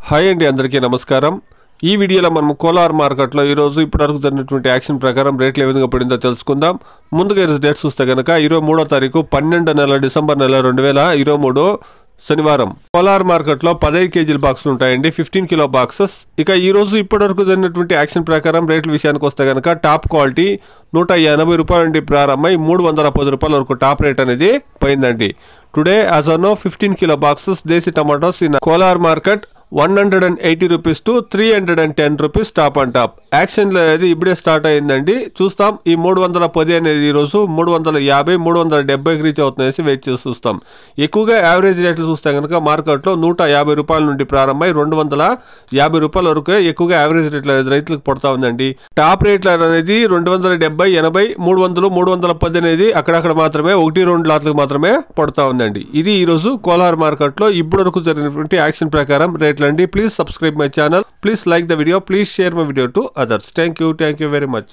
Hi అండి, అందరికీ నమస్కారం. ఈ వీడియోలో మనం కోలార్ మార్కెట్లో ఈరోజు ఇప్పటివరకు జరిగినటువంటి యాక్షన్ ప్రకారం రేట్లు ఏ విధంగా పడిందో తెలుసుకుందాం. ముందుగా ఈరోజు డేట్ చూస్తే కనుక 23వ తారీఖు 12వ నెల డిసెంబర్ నెల 2023 శనివారం. కోలార్ మార్కెట్లో 15 కేజీల బాక్సులు ఉంటాయండి, 15 కిలో బాక్సెస్. ఇక ఈరోజు ఇప్పటివరకు జరిగినటువంటి యాక్షన్ ప్రకారం రేట్ల విషయానికి వస్తే కనుక టాప్ క్వాలిటీ 180 రూపాయల నుండి ప్రారంభమై 310 రూపాయల వరకు టాప్ రేట్ అనేది పోయిందండి. Today as on no 15 kilo boxes desi tomatoes in Kolar market 180 rupees to 310 rupees top and top. Auction అనేది ఇప్పుడే స్టార్ట్ అయిందండి. చూస్తాం ఈ 310 అనేది ఈరోజు 350 370కి రీచ్ అవుతుందనేసి వెయిట్ చేసి చూస్తాం. ఎక్కువగా యావరేజ్ రేట్లు చూస్తే కనుక మార్కెట్లో 150 రూపాయల నుండి ప్రారంభమై 250 రూపాయల వరకు ఎక్కువగా యావరేజ్ రేట్లు అనేది రైతులకు పడుతూ ఉందండి. టాప్ రేట్లు అనేది 270 80 300 310 అనేది అక్కడక్కడ మాత్రమే 1-2 లాట్లకు మాత్రమే పడుతూ ఉందండి. ఇది ఈరోజు కోలార్ మార్కెట్లో ఇప్పటివరకు జరిగినటువంటి యాక్షన్ ప్రకారం rate. Please subscribe my channel. Please like the video. Please share my video to others. Thank you very much.